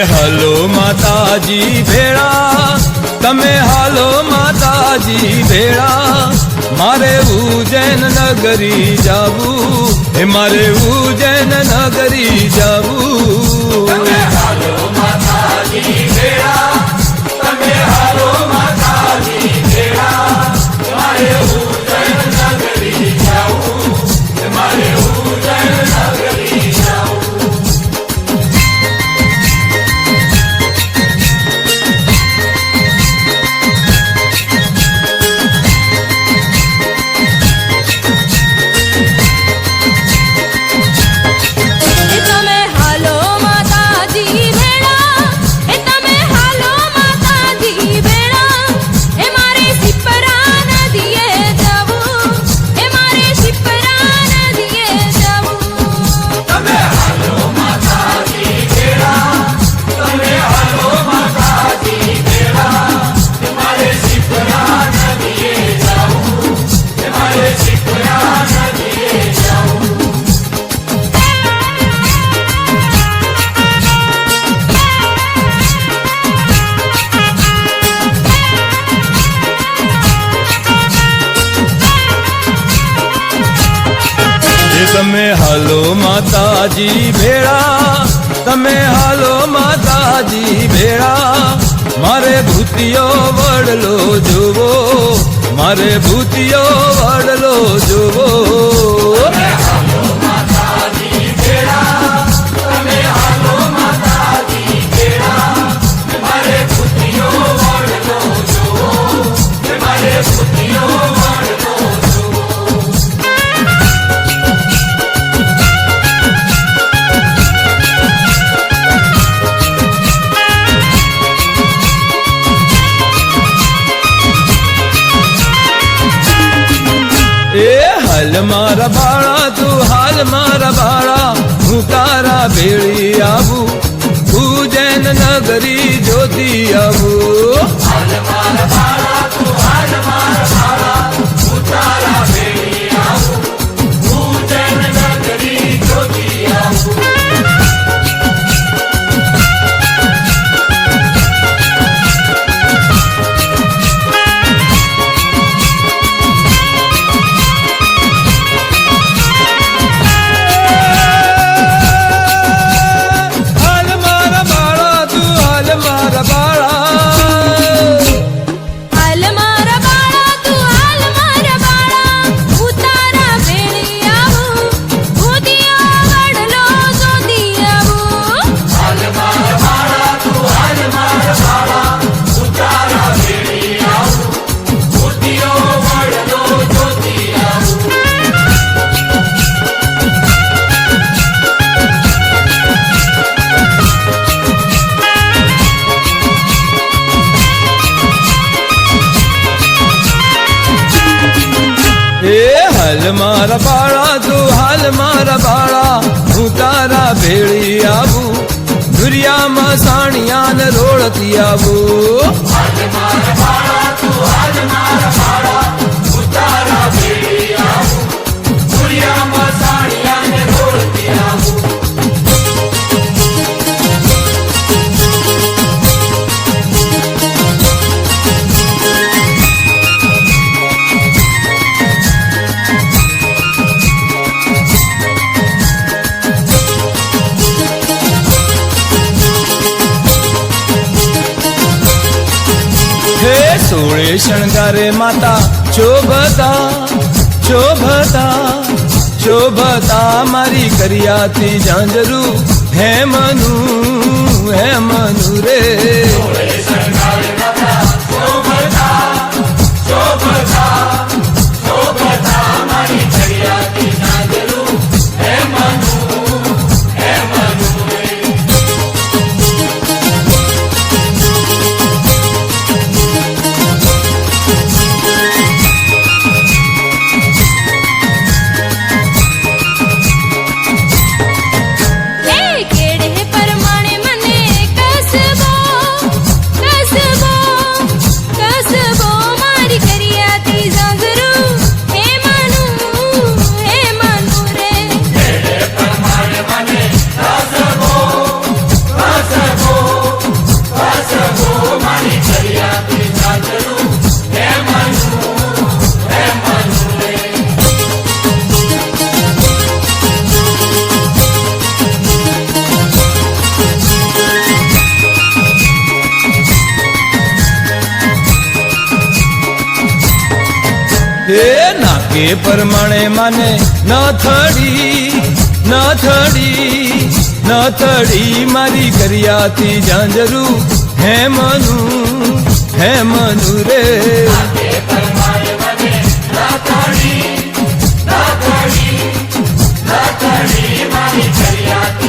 હાલો માતાજી ભેળા, તમે હાલો માતાજી ભેળા, મારે ઉજ્જૈન નગરી જાવું, હે મારે ઉજ્જૈન નગરી જાવું. તમે હાલો માતાજી ભેળા, તમે હાલો માતાજી ભેળા, મારે ઉજ્જૈન નગરી જાવું, મારે ઉજ્જૈન નગરી જાવું. તમે હાલો માતાજી ભેળા, તમે હાલો માતાજી ભેળા, મારે ભૂતિયો વડલો જોવો, મારે ભૂતિયો વડલો જોવો. તમે હાલો માતાજી ભેળા, તમે હાલો માતાજી ભેળા, મારે ભૂતિયો વડલો જોવો, મારે ભૂતિયો વડલો જોવો. એ હાલ મારા બાળા, તું હાલ મારા બાળા, હું તારા ભેળી આવું, ઉજ્જૈન નગરી જોતી આવું. હાલ મારા બાળા, તું હાલ મારા બાળા, હું તારા ભેળી આવું, ઉજ્જૈન નગરી જોતી આવું. હાલ મારા બાળા, તું હાલ મારા બાળા, હું તારા ભેળી આવું, દુરિયામાં સાણિયા ને રોળતી આવું. હાલ મારા બાળા, તું હાલ મારા બાળા, હું તારા ભેળી આવું, દુરિયામાં સાણિયા ને રોળતી આવું. સોળે શણગારે માતા શોભતા શોભતા શોભતા, મારી કરિયાતી ઝાંઝરું હે મનુ રે. સોળે શણગારે માતા શોભતા શોભતા શોભતા, મારી કરિયાતી ઝાંઝરું હે મનુ રે. કેડે પરમાણે મને કસબો હે નાકે પરમાણે માને નથડી મારી કરિયાતી ઝાંઝરું હે મનુ રે નાકે પરમાણે મને નથડી મારી કરિયાતી